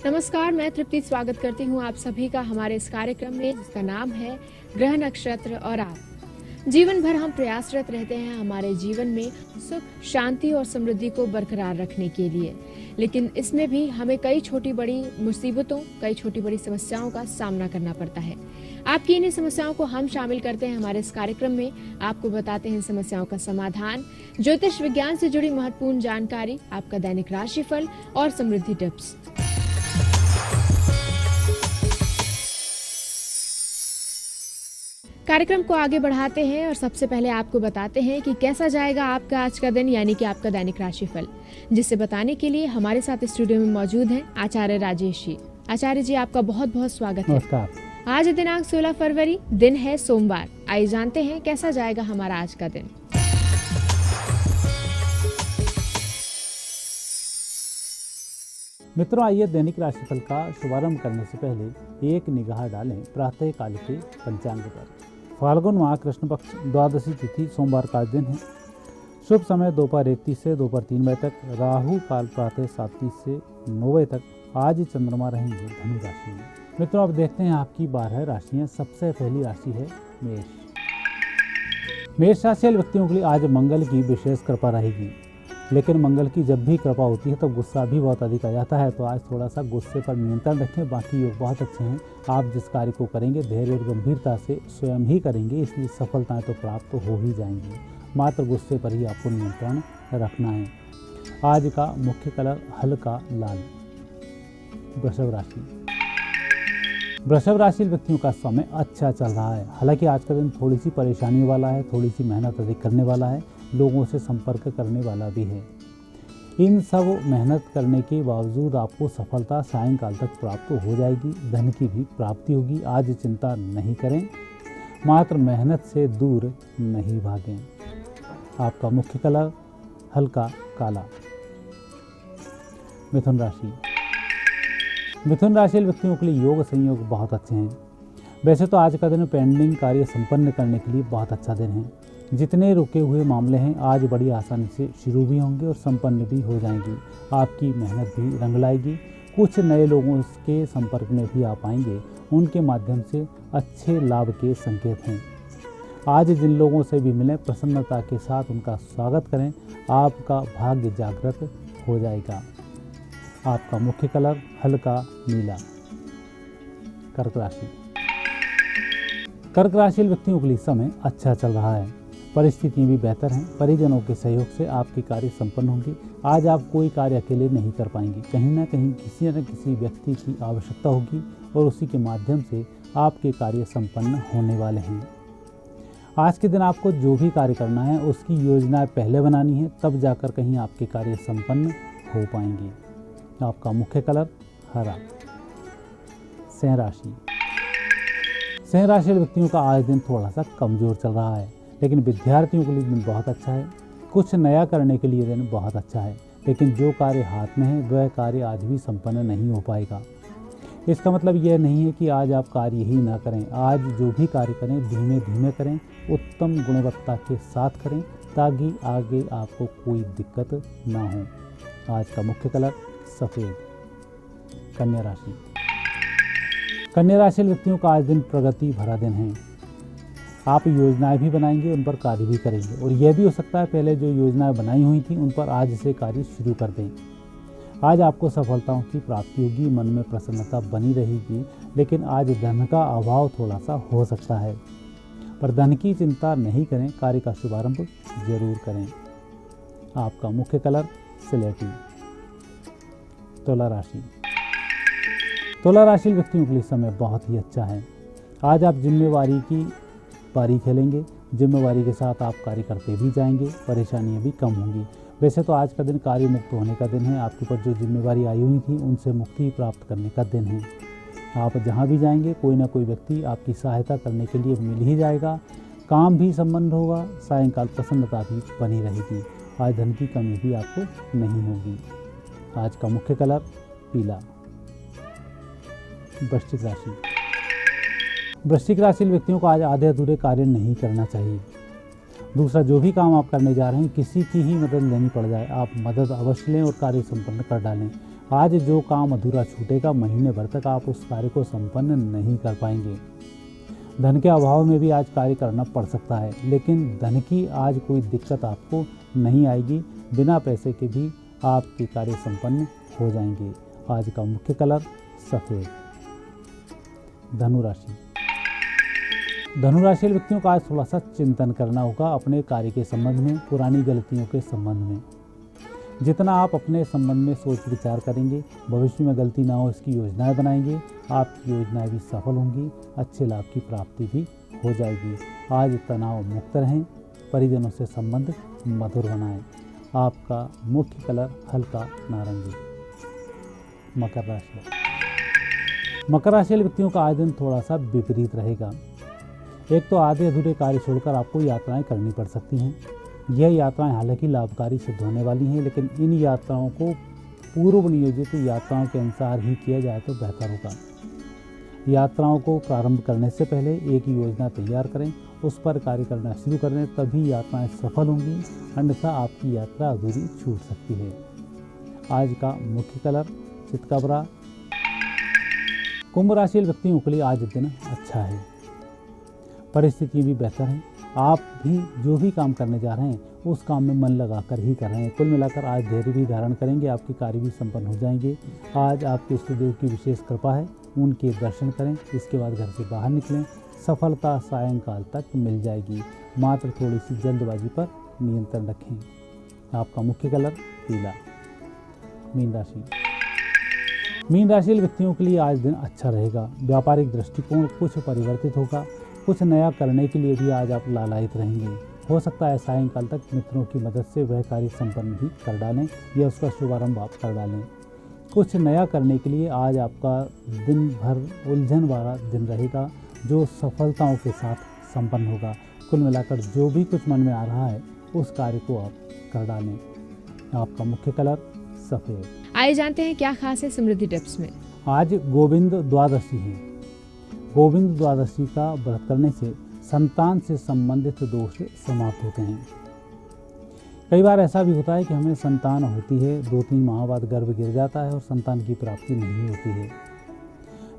नमस्कार, मैं तृप्ति स्वागत करती हूँ आप सभी का हमारे इस कार्यक्रम में, जिसका नाम है ग्रह नक्षत्र और आप। जीवन भर हम प्रयासरत रहते हैं हमारे जीवन में सुख, शांति और समृद्धि को बरकरार रखने के लिए, लेकिन इसमें भी हमें कई छोटी बड़ी मुसीबतों, कई छोटी बड़ी समस्याओं का सामना करना पड़ता है। आपकी इन्हीं समस्याओं को हम शामिल करते हैं हमारे इस कार्यक्रम में, आपको बताते हैं समस्याओं का समाधान, ज्योतिष विज्ञान से जुड़ी महत्वपूर्ण जानकारी, आपका दैनिक राशिफल और समृद्धि टिप्स। कार्यक्रम को आगे बढ़ाते हैं और सबसे पहले आपको बताते हैं कि कैसा जाएगा आपका आज का दिन, यानी कि आपका दैनिक राशिफल, जिसे बताने के लिए हमारे साथ स्टूडियो में मौजूद हैं आचार्य राजेश जी। आचार्य जी, आपका बहुत बहुत स्वागत है। नमस्कार। आज दिनांक 16 फरवरी, दिन है सोमवार। आइए जानते हैं कैसा जाएगा हमारा आज का दिन। मित्रों, आइए दैनिक राशिफल का शुभारंभ करने से पहले एक निगाह डालें प्रातः काल के पंचांग पर। फाल्गुन माह कृष्ण पक्ष द्वादशी तिथि सोमवार का दिन है। शुभ समय दोपहर 1:30 से दोपहर 3 बजे तक। राहु काल प्रातः 7:30 से 9 बजे तक। आज चंद्रमा रहेंगे धनु राशि में। मित्रों, अब देखते हैं आपकी 12 राशियां। सबसे पहली राशि है मेष। मेष राशि वाले व्यक्तियों के लिए आज मंगल की विशेष कृपा रहेगी, लेकिन मंगल की जब भी कृपा होती है तो गुस्सा भी बहुत अधिक आ जाता है। तो आज थोड़ा सा गुस्से पर नियंत्रण रखें। बाकी योग बहुत अच्छे हैं। आप जिस कार्य को करेंगे धैर्य और गंभीरता से स्वयं ही करेंगे, इसलिए सफलताएं तो प्राप्त हो ही जाएंगी। मात्र गुस्से पर ही आपको नियंत्रण रखना है। आज का मुख्य कलर हल्का लाल। वृषभ राशि। वृषभ राशि व्यक्तियों का समय अच्छा चल रहा है। हालांकि आज का दिन थोड़ी सी परेशानी वाला है, थोड़ी सी मेहनत अधिक करने वाला है, लोगों से संपर्क करने वाला भी है। इन सब मेहनत करने के बावजूद आपको सफलता सायंकाल तक प्राप्त हो जाएगी। धन की भी प्राप्ति होगी। आज चिंता नहीं करें, मात्र मेहनत से दूर नहीं भागें। आपका मुख्य कलर हल्का काला। मिथुन राशि। मिथुन राशि व्यक्तियों के लिए योग संयोग बहुत अच्छे हैं। वैसे तो आज का दिन पेंडिंग कार्य संपन्न करने के लिए बहुत अच्छा दिन है। जितने रुके हुए मामले हैं आज बड़ी आसानी से शुरू भी होंगे और संपन्न भी हो जाएंगी। आपकी मेहनत भी रंग लाएगी। कुछ नए लोगों के संपर्क में भी आप आएंगे, उनके माध्यम से अच्छे लाभ के संकेत हैं। आज जिन लोगों से भी मिलें प्रसन्नता के साथ उनका स्वागत करें। आपका भाग्य जागृत हो जाएगा। आपका मुख्य कलर हल्का नीला। कर्क राशि। कर्क राशि व्यक्तियों के लिए समय अच्छा चल रहा है। परिस्थितियाँ भी बेहतर हैं। परिजनों के सहयोग से आपके कार्य संपन्न होंगे। आज आप कोई कार्य अकेले नहीं कर पाएंगे। कहीं ना कहीं किसी न किसी व्यक्ति की आवश्यकता होगी और उसी के माध्यम से आपके कार्य संपन्न होने वाले हैं। आज के दिन आपको जो भी कार्य करना है उसकी योजनाएं पहले बनानी है, तब जाकर कहीं आपके कार्य संपन्न हो पाएंगे। आपका मुख्य कलर हरा। सिंह राशि। सिंह राशि व्यक्तियों का आज दिन थोड़ा सा कमजोर चल रहा है, लेकिन विद्यार्थियों के लिए दिन बहुत अच्छा है। कुछ नया करने के लिए दिन बहुत अच्छा है, लेकिन जो कार्य हाथ में है वह कार्य आज भी संपन्न नहीं हो पाएगा। इसका मतलब यह नहीं है कि आज आप कार्य ही ना करें। आज जो भी कार्य करें धीमे धीमे करें, उत्तम गुणवत्ता के साथ करें, ताकि आगे आपको कोई दिक्कत ना हो। आज का मुख्य कलर सफ़ेद। कन्या राशि। कन्या राशि व्यक्तियों का आज दिन प्रगति भरा दिन है। आप योजनाएं भी बनाएंगे, उन पर कार्य भी करेंगे, और यह भी हो सकता है पहले जो योजनाएं बनाई हुई थी उन पर आज से कार्य शुरू कर दें। आज आपको सफलताओं की प्राप्ति होगी। मन में प्रसन्नता बनी रहेगी, लेकिन आज धन का अभाव थोड़ा सा हो सकता है, पर धन की चिंता नहीं करें। कार्य का शुभारंभ जरूर करें। आपका मुख्य कलर स्लेटी। तुला राशि। तुला राशि व्यक्तियों के लिए समय बहुत ही अच्छा है। आज आप जिम्मेवारी की पारी खेलेंगे। जिम्मेवारी के साथ आप कार्य करते भी जाएंगे, परेशानियां भी कम होंगी। वैसे तो आज का दिन कार्य मुक्त होने का दिन है। आपके ऊपर जो जिम्मेवारी आई हुई थी उनसे मुक्ति प्राप्त करने का दिन है। आप जहां भी जाएंगे कोई ना कोई व्यक्ति आपकी सहायता करने के लिए मिल ही जाएगा। काम भी संबंध होगा। सायंकाल प्रसन्नता भी बनी रहेगी। आज धन की कमी भी आपको नहीं होगी। आज का मुख्य कलर पीला। वृश्चिक राशि। वृश्चिक राशि व्यक्तियों को आज आधे अधूरे कार्य नहीं करना चाहिए। दूसरा, जो भी काम आप करने जा रहे हैं किसी की ही मदद लेनी पड़ जाए, आप मदद अवश्य लें और कार्य संपन्न कर डालें। आज जो काम अधूरा छूटेगा, महीने भर तक आप उस कार्य को संपन्न नहीं कर पाएंगे। धन के अभाव में भी आज कार्य करना पड़ सकता है, लेकिन धन की आज कोई दिक्कत आपको नहीं आएगी। बिना पैसे के भी आपके कार्य संपन्न हो जाएंगे। आज का मुख्य कलर सफ़ेद। धनु राशि। धनु राशि व्यक्तियों का आज थोड़ा सा चिंतन करना होगा अपने कार्य के संबंध में, पुरानी गलतियों के संबंध में। जितना आप अपने संबंध में सोच विचार करेंगे, भविष्य में गलती ना हो इसकी योजनाएं बनाएंगे, आपकी योजनाएं भी सफल होंगी, अच्छे लाभ की प्राप्ति भी हो जाएगी। आज तनाव मुक्त रहें, परिजनों से संबंध मधुर बनाएं। आपका मुख्य कलर हल्का नारंगी। मकर राशि। मकर राशि व्यक्तियों का आज दिन थोड़ा सा विपरीत रहेगा। एक तो आधे अधूरे कार्य छोड़कर आपको यात्राएं करनी पड़ सकती हैं। यह यात्राएं हालांकि लाभकारी सिद्ध होने वाली हैं, लेकिन इन यात्राओं को पूर्व नियोजित यात्राओं के अनुसार ही किया जाए तो बेहतर होगा। यात्राओं को प्रारंभ करने से पहले एक योजना तैयार करें, उस पर कार्य करना शुरू करें, तभी यात्राएं सफल होंगी, अन्यथा आपकी यात्रा अधूरी छूट सकती है। आज का मुख्य कलर चितकबरा। कुंभ राशि व्यक्तियों के लिए आज दिन अच्छा है, परिस्थितियाँ भी बेहतर हैं। आप भी जो भी काम करने जा रहे हैं उस काम में मन लगाकर ही कर रहे हैं। कुल मिलाकर आज धैर्य भी धारण करेंगे, आपके कार्य भी संपन्न हो जाएंगे। आज आपके इष्ट देव की विशेष कृपा है, उनके दर्शन करें, इसके बाद घर से बाहर निकलें। सफलता सायंकाल तक मिल जाएगी, मात्र थोड़ी सी जल्दबाजी पर नियंत्रण रखें। आपका मुख्य कलर पीला। मीन राशि। मीन राशि व्यक्तियों के लिए आज दिन अच्छा रहेगा। व्यापारिक दृष्टिकोण कुछ परिवर्तित होगा, कुछ नया करने के लिए भी आज आप लालायित रहेंगे। हो सकता है सायंकाल तक मित्रों की मदद से वह कार्य संपन्न भी कर डालें या उसका शुभारंभ आप कर डालें। कुछ नया करने के लिए आज आपका दिन भर उलझन वाला दिन रहेगा, जो सफलताओं के साथ संपन्न होगा। कुल मिलाकर जो भी कुछ मन में आ रहा है उस कार्य को आप कर डालें। आपका मुख्य कलर सफ़ेद। आइए जानते हैं क्या खास है समृद्धि टिप्स में। आज गोविंद द्वादशी है। गोविंद द्वादशी का व्रत करने से संतान से संबंधित दोष समाप्त होते हैं। कई बार ऐसा भी होता है कि हमें संतान होती है, 2-3 माह बाद गर्भ गिर जाता है और संतान की प्राप्ति नहीं होती है,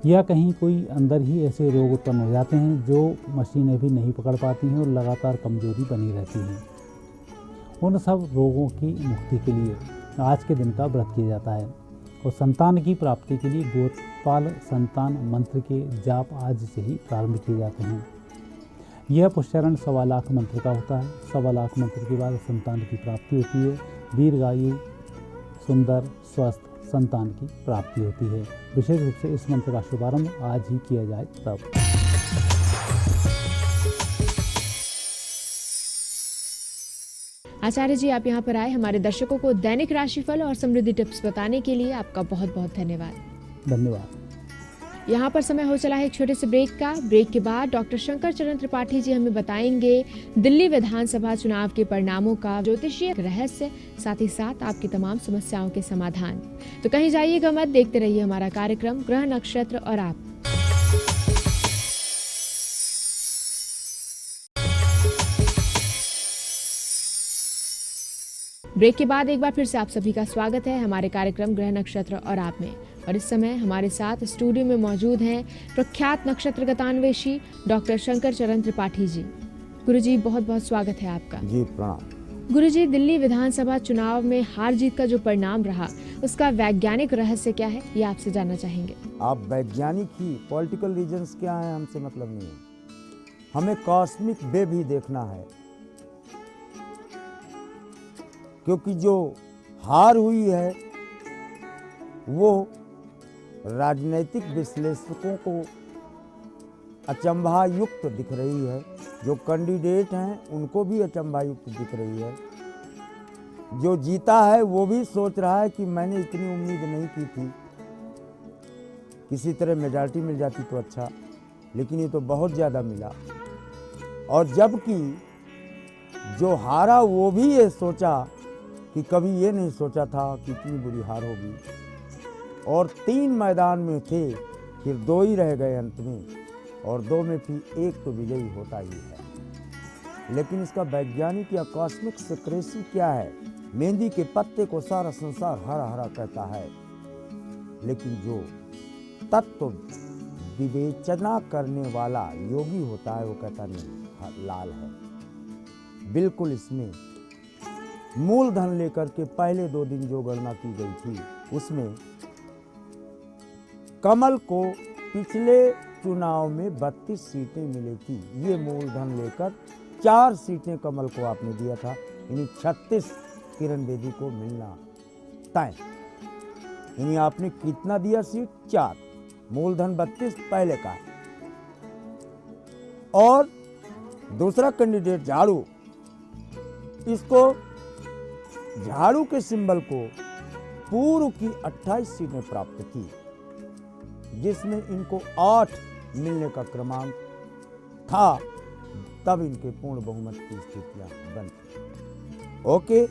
या कहीं कोई अंदर ही ऐसे रोग उत्पन्न हो जाते हैं जो मशीनें भी नहीं पकड़ पाती हैं और लगातार कमजोरी बनी रहती है। उन सब रोगों की मुक्ति के लिए आज के दिन का व्रत किया जाता है और संतान की प्राप्ति के लिए गोपाल संतान मंत्र के जाप आज से ही प्रारंभ किए जाते हैं। यह पुष्चरण 1.25 लाख मंत्र का होता है। 1.25 लाख मंत्र के बाद संतान की प्राप्ति होती है। दीर्घायु, सुंदर, स्वस्थ संतान की प्राप्ति होती है। विशेष रूप से इस मंत्र का शुभारंभ आज ही किया जाए तब। आचार्य जी, आप यहाँ पर आए हमारे दर्शकों को दैनिक राशिफल और समृद्धि टिप्स बताने के लिए आपका बहुत बहुत धन्यवाद। धन्यवाद। यहाँ पर समय हो चला है एक छोटे से ब्रेक का। ब्रेक के बाद डॉक्टर शंकर चरण त्रिपाठी जी हमें बताएंगे दिल्ली विधानसभा चुनाव के परिणामों का ज्योतिषीय रहस्य, साथ ही साथ आपकी तमाम समस्याओं के समाधान। तो कहीं जाइएगा मत, देखते रहिए हमारा कार्यक्रम ग्रह नक्षत्र और आप। ब्रेक के बाद एक बार फिर से आप सभी का स्वागत है हमारे कार्यक्रम ग्रह नक्षत्र और आप में। और इस समय हमारे साथ स्टूडियो में मौजूद हैं प्रख्यात नक्षत्र गतान्वेषी डॉक्टर शंकर चरण त्रिपाठी जी। गुरुजी, बहुत बहुत स्वागत है आपका। जी प्रणाम। गुरुजी, दिल्ली विधानसभा चुनाव में हार जीत का जो परिणाम रहा, उसका वैज्ञानिक रहस्य क्या है, ये आपसे जानना चाहेंगे। आप वैज्ञानिक ही, पॉलिटिकल रीजंस क्या है हमसे मतलब नहीं है। हमें कॉस्मिक वेव ही देखना है, क्योंकि जो हार हुई है वो राजनीतिक विश्लेषकों को अचंभायुक्त दिख रही है, जो कैंडिडेट हैं उनको भी अचंभायुक्त दिख रही है, जो जीता है वो भी सोच रहा है कि मैंने इतनी उम्मीद नहीं की थी, किसी तरह मेजॉरिटी मिल जाती तो अच्छा, लेकिन ये तो बहुत ज़्यादा मिला। और जबकि जो हारा वो भी ये सोचा कि कभी ये नहीं सोचा था कि इतनी बुरी हार होगी। और 3 मैदान में थे, फिर 2 ही रह गए अंत में, और 2 में फिर 1 तो विजयी होता ही है। लेकिन इसका वैज्ञानिक या कॉस्मिक सीक्रेसी क्या है? मेहंदी के पत्ते को सारा संसार हरा हरा कहता है, लेकिन जो तत्व विवेचना करने वाला योगी होता है वो कहता नहीं, लाल है। बिल्कुल इसमें मूलधन लेकर के पहले 2 दिन जो गणना की गई थी उसमें कमल को पिछले चुनाव में 32 सीटें मिली थी। ये मूलधन लेकर 4 सीटें कमल को आपने दिया था, यानी 36 किरण बेदी को मिलना तय। यानी आपने कितना दिया सीट? 4, मूलधन 32 पहले का। और दूसरा कैंडिडेट झाड़ू, इसको झाड़ू के सिंबल को पूर्व की 28 सीटें प्राप्त थी, जिसमें इनको 8 मिलने का क्रमांक था। तब इनके पूर्ण बहुमत की स्थितियां बनती। ओके,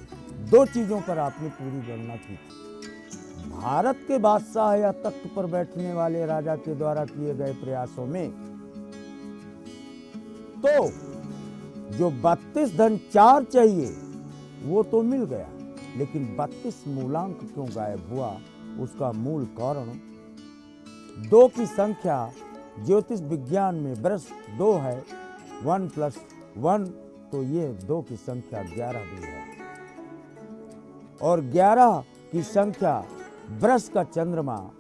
2 चीजों पर आपने पूरी गणना की थी। भारत के बादशाह या तख्त पर बैठने वाले राजा के द्वारा किए गए प्रयासों में तो जो 32 धन 4 चाहिए वो तो मिल गया, लेकिन 32 मूलांक क्यों गायब हुआ? उसका मूल कारण 2 की संख्या ज्योतिष विज्ञान में वर्ष 2 है, 1 + 1, तो ये 2 की संख्या 11 भी है। और 11 की संख्या वृष का चंद्रमा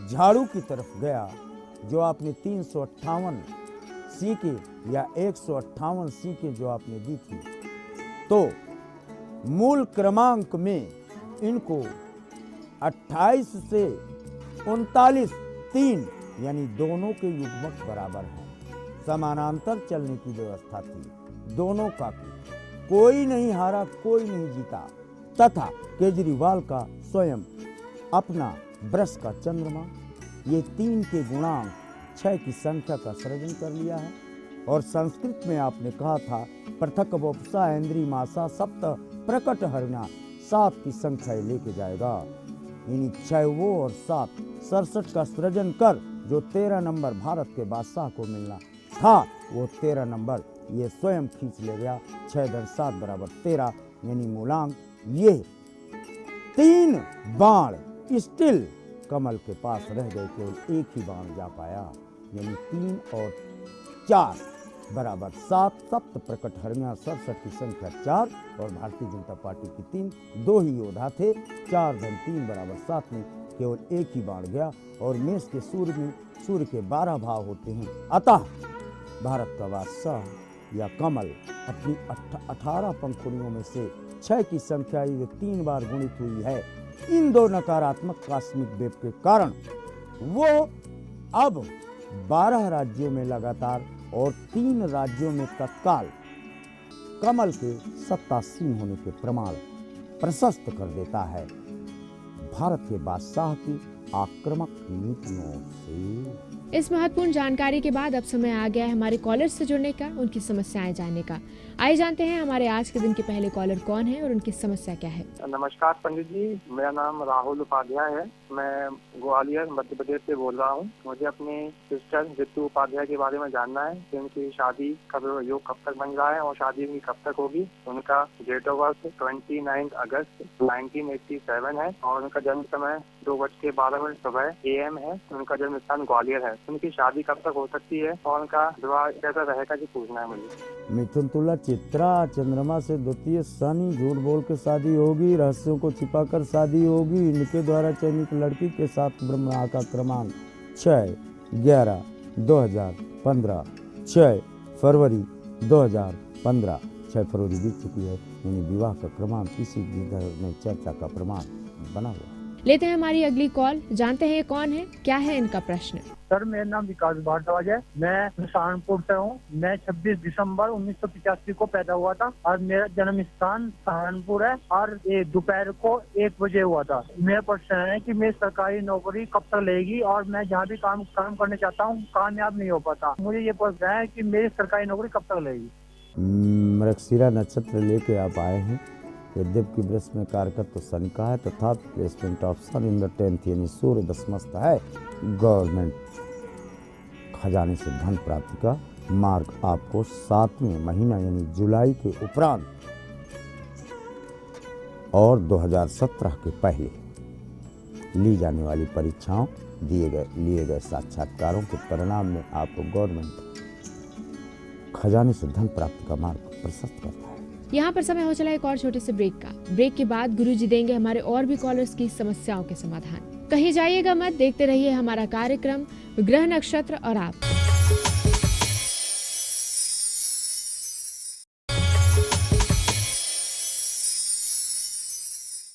झाड़ू की तरफ गया, जो आपने 358 सीखे या 158 सीखे जो आपने दी थी, तो मूल क्रमांक में इनको 28 से 39 3 यानी दोनों के युग्मक बराबर हैं। समानांतर चलने की व्यवस्था थी दोनों का, कोई नहीं हारा कोई नहीं जीता। तथा केजरीवाल का स्वयं अपना वृष का चंद्रमा, ये 3 के गुणांक 6 की संख्या का सृजन कर लिया है। और संस्कृत में आपने कहा था पृथक वपुषा इंद्री मासा सप्त प्रकट हरिणा, 7 की संख्या लेके जाएगा। यानी 6 वो और 7 67 का सृजन कर जो 13 नंबर भारत के बादशाह को मिलना था, वो 13 नंबर ये स्वयं खींच ले गया। 6 + 7 = 13, यानी मूलांक ये 3 बाण स्टिल कमल के पास रह गए, केवल एक ही बाण जा पाया। यानी 3 और 4 = 7, सप्त प्रकट हरिणा 67 की संख्या 4 और भारतीय जनता पार्टी की 3, 2 ही योद्धा थे। 4 + 3 = 7 में केवल एक ही बाण गया। और मेष के सूर्य में सूर्य के 12 भाव होते हैं, अतः भारत का बादशाह या कमल अपनी 18 पंखुड़ियों में से 6 की संख्या ये 3 बार गुणित हुई है। इन 2 नकारात्मक कॉस्मिक वेव के कारण वो अब 12 राज्यों में लगातार और 3 राज्यों में तत्काल कमल के सत्तासीन होने के प्रमाण प्रशस्त कर देता है भारत के बादशाह की आक्रामक नीतियों से। इस महत्वपूर्ण जानकारी के बाद अब समय आ गया है हमारे कॉलर से जुड़ने का, उनकी समस्याएं जानने का। आइए जानते हैं हमारे आज के दिन के पहले कॉलर कौन है और उनकी समस्या क्या है। नमस्कार पंडित जी, मेरा नाम राहुल उपाध्याय है। मैं ग्वालियर मध्य प्रदेश से बोल रहा हूँ। मुझे अपने सिस्टर जितू उपाध्याय के बारे में जानना है कि उनकी शादी का योग कब तक बन रहा है और शादी उनकी कब तक होगी। उनका डेट ऑफ बर्थ 29 अगस्त 1987 है और उनका जन्म समय 2:12 सुबह AM है। उनका जन्म स्थान ग्वालियर है। उनकी शादी कब तक हो सकती है और उनका विवाह कैसा रहेगा जी पूछना है मुझे। मिथुन तुला चित्रा चंद्रमा से द्वितीय शनि, झूठ बोल के शादी होगी, रहस्यों को छिपाकर शादी होगी। इनके द्वारा चयनित लड़की के साथ ब्रह्मा का क्रमांक 6/11/2015, 6 फरवरी 2015, 6 फरवरी बीत चुकी है। यानी विवाह का क्रमांक इसी में चर्चा का प्रमाण बना हुआ। लेते हैं हमारी अगली कॉल, जानते हैं ये कौन है, क्या है इनका प्रश्न। सर मेरा नाम विकास भारद्वाज है, मैं सहारनपुर से हूँ। मैं 26 दिसंबर 1985 को पैदा हुआ था और मेरा जन्म स्थान सहारनपुर है और दोपहर को 1 बजे हुआ था। मेरा प्रश्न है कि मेरी सरकारी नौकरी कब तक लगेगी और मैं जहाँ भी काम करने चाहता हूँ कामयाब नहीं हो पाता। मुझे ये प्रश्न है कि मेरी सरकारी नौकरी कब तक लगेगी। मृगशिरा नक्षत्र लेके आप आए हैं। यद्यपि वृष में कारकत्व तो शनि का है तथा placement of sun in the 10th यानी सूर्य दशमस्थ है। गवर्नमेंट खजाने से धन प्राप्ति का मार्ग आपको 7वें महीना यानी जुलाई के उपरांत और 2017 के पहले ली जाने वाली परीक्षाओं लिए गए साक्षात्कारों के परिणाम में आपको गवर्नमेंट खजाने से धन प्राप्ति का मार्ग प्रशस्त करता है। यहाँ पर समय हो चला एक और छोटे से ब्रेक का। ब्रेक के बाद गुरुजी देंगे हमारे और भी कॉलर्स की समस्याओं के समाधान। कहीं जाइएगा मत, देखते रहिए हमारा कार्यक्रम ग्रह नक्षत्र और आप।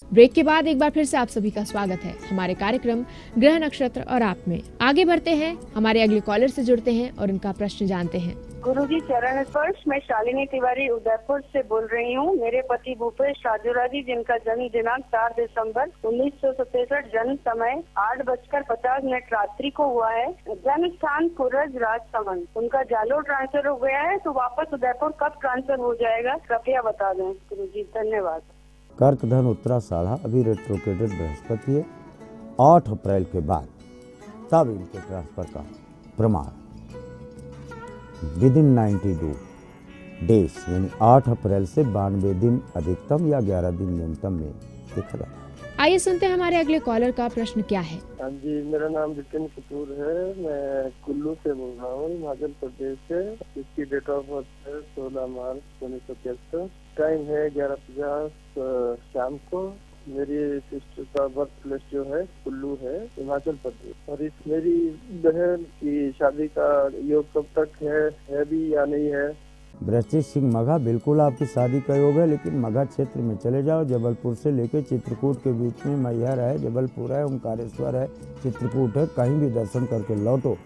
ब्रेक के बाद एक बार फिर से आप सभी का स्वागत है हमारे कार्यक्रम ग्रह नक्षत्र और आप में। आगे बढ़ते हैं, हमारे अगले कॉलर से जुड़ते हैं और उनका प्रश्न जानते हैं। गुरुजी चरण स्पर्श। मैं शालिनी तिवारी उदयपुर से बोल रही हूँ। मेरे पति भूपेश राजोरा जी, जिनका जन्म दिनांक 4 दिसंबर 1967, जन्म समय 8:50 रात्रि को हुआ है। जन्म स्थान कुरज राजसमंद। उनका जालोर ट्रांसफर हो गया है, तो वापस उदयपुर कब ट्रांसफर हो जाएगा, कृपया बता दें गुरुजी। धन्यवाद। कर्क धन उत्तराषाढ़ा अभी रेट्रोकेटेड बृहस्पति है। 8 अप्रैल के बाद तब इनके ट्रांसफर का प्रमाण विदिन 92 डेज यानी 8 अप्रैल से 92 दिन अधिकतम या 11 दिन न्यूनतम में देखा जाता है। आइए सुनते हैं हमारे अगले कॉलर का प्रश्न क्या है। हाँ जी, मेरा नाम जितेंद्र कपूर है। मैं कुल्लू से बोल रहा हूँ, हिमाचल प्रदेश से। इसकी डेट ऑफ बर्थ है 16 मार्च 1975। टाइम है 11:50 शाम को। मेरी सिस्टर का बर्थ प्लेस जो है कुल्लू है, हिमाचल प्रदेश। और इस मेरी बहन की शादी का योग कब तक है भी या नहीं है? वृश्चिक सिंह मघा, बिल्कुल आपकी शादी का योग है, लेकिन मघा क्षेत्र में चले जाओ। जबलपुर से लेकर चित्रकूट के बीच में मैहर है, जबलपुर है, ओंकारेश्वर है, चित्रकूट है। कहीं भी दर्शन करके लौटो,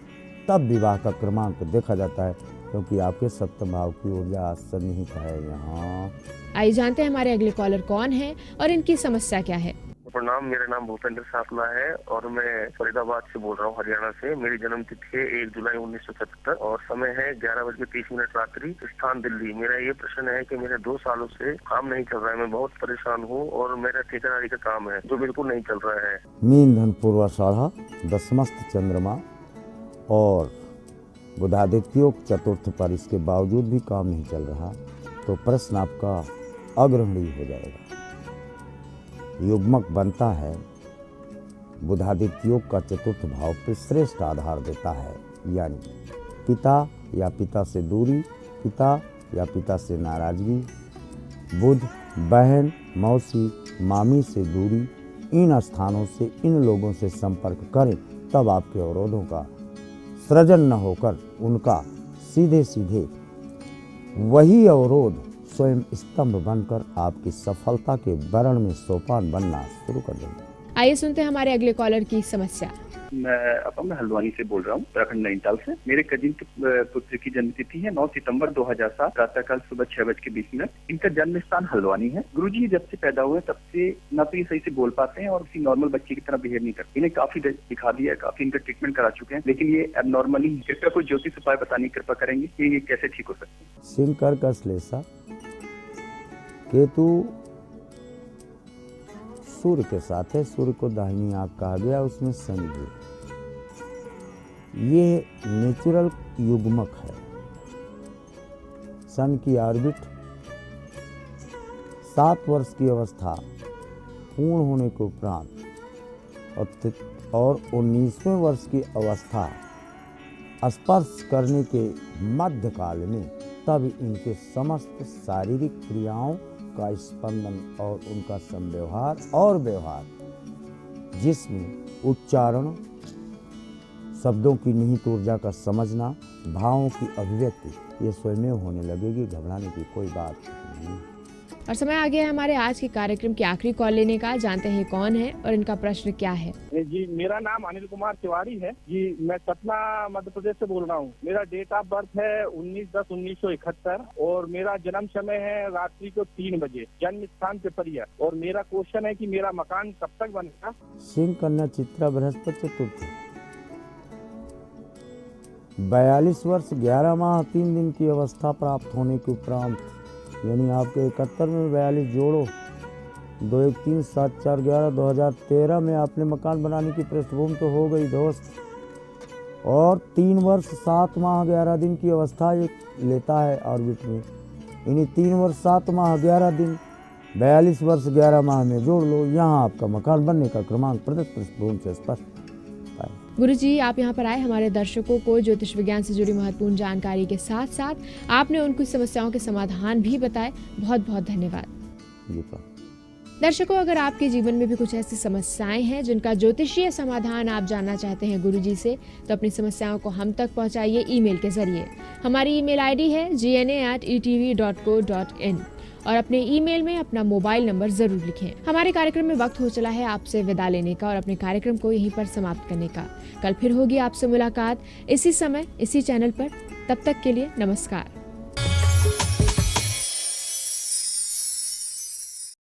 तब विवाह का क्रमांक देखा जाता है, क्योंकि आपके सप्तम भाव की ऊर्जा सन्निहित है यहाँ। आइए जानते हैं हमारे अगले कॉलर कौन है और इनकी समस्या क्या है। प्रणाम, मेरा नाम भूपेंद्र सातला है और मैं फरीदाबाद से बोल रहा हूँ, हरियाणा से। मेरी जन्म तिथि है 1 जुलाई 1977 और समय है 11:30 रात्रि, स्थान दिल्ली। मेरा ये प्रश्न है कि मेरे 2 सालों से काम नहीं चल रहा है। मैं बहुत परेशान हूँ और मेरा ठेकेदारी का काम है जो बिल्कुल नहीं चल रहा है। मीन धन पूर्वाषाढ़ा, दसमस्त चंद्रमा और बुधादित्य चतुर्थ पर, इसके बावजूद भी काम नहीं चल रहा, तो प्रश्न आपका अग्रहणीय हो जाएगा। युग्मक बनता है, बुधादित्य योग का चतुर्थ भाव पर श्रेष्ठ आधार देता है, यानी पिता या पिता से दूरी, पिता या पिता से नाराजगी, बुध, बहन, मौसी, मामी से दूरी, इन स्थानों से, इन लोगों से संपर्क करें, तब आपके अवरोधों का सृजन न होकर उनका सीधे सीधे वही अवरोध स्वयं स्तंभ बनकर आपकी सफलता के वरण में सोपान बनना शुरू कर देंगे। आइए सुनते हैं हमारे अगले कॉलर की समस्या। मैं हल्द्वानी से बोल रहा हूँ, उत्तराखंड नैनीताल से। मेरे कजिन पुत्र की जन्म तिथि है 9 सितंबर 2007, प्रातःकाल सुबह 6:20। इनका जन्म स्थान हल्द्वानी है। गुरुजी जब से पैदा हुए तब से न तो ये सही से बोल पाते हैं और किसी नॉर्मल बच्चे की तरह बिहेव नहीं करते। इन्हें काफी दिखा दिया है, काफी इनका ट्रीटमेंट करा चुके हैं, लेकिन ये एबनॉर्मली। कृपया कोई ज्योतिष उपाय बताने की कृपा करेंगे कि ये कैसे ठीक हो सकते हैं? सिंह, कर्क, श्लेषा, केतु सूर्य के साथ है। सूर्य को दाहिनी आंख कहा गया, उसमें शनि है। ये नेचुरल युग्मक है। सन की ऑर्बिट 7 वर्ष की अवस्था पूर्ण होने के उपरांत और 19वें वर्ष की अवस्था स्पर्श करने के मध्यकाल में, तब इनके समस्त शारीरिक क्रियाओं का स्पंदन और उनका संव्यवहार और व्यवहार, जिसमें उच्चारण, शब्दों की निहित ऊर्जा का समझना, भावों की अभिव्यक्ति, ये स्वयं होने लगेगी। घबराने की कोई बात नहीं। और समय आ गया है हमारे आज के कार्यक्रम के आखिरी कॉल लेने का। जानते हैं कौन है और इनका प्रश्न क्या है। जी, मेरा नाम अनिल कुमार तिवारी है जी। मैं सतना मध्य प्रदेश से बोल रहा हूँ। मेरा डेट ऑफ बर्थ है 19/10/1971 और मेरा जन्म समय है रात्रि को 3 बजे। जन्म स्थान पिपरिया। और मेरा क्वेश्चन है कि मेरा मकान कब तक बनेगा? सिंह, कन्या, चित्रा, बृहस्पति चतुर्थ। 42 वर्ष 11 माह 3 दिन की अवस्था प्राप्त होने के उपरांत, यानी आपके 71 में 42 जोड़ो, 2 1 3 7 4 11 2013 में आपने मकान बनाने की पृष्ठभूमि तो हो गई दोस्त। और 3 वर्ष 7 माह 11 दिन की अवस्था एक लेता है ऑर्बिट में। यानी 3 वर्ष 7 माह 11 दिन 42 वर्ष 11 माह में जोड़ लो, यहाँ आपका मकान बनने का क्रमांक प्रदत्त पृष्ठभूमि से स्पष्ट पाए। गुरुजी, आप यहाँ पर आए, हमारे दर्शकों को ज्योतिष विज्ञान से जुड़ी महत्वपूर्ण जानकारी के साथ साथ आपने उनकी समस्याओं के समाधान भी बताए। बहुत बहुत धन्यवाद। जी। दर्शकों, अगर आपके जीवन में भी कुछ ऐसी समस्याएं हैं जिनका ज्योतिषीय समाधान आप जानना चाहते हैं गुरुजी से, तो अपनी समस्याओं को हम तक पहुंचाइए ईमेल के जरिए। हमारी ईमेल आईडी है gna@etv.co.in और अपने ईमेल में अपना मोबाइल नंबर जरूर लिखें। हमारे कार्यक्रम में वक्त हो चला है आपसे विदा लेने का और अपने कार्यक्रम को यहीं पर समाप्त करने का। कल फिर होगी आपसे मुलाकात इसी समय इसी चैनल पर। तब तक के लिए नमस्कार।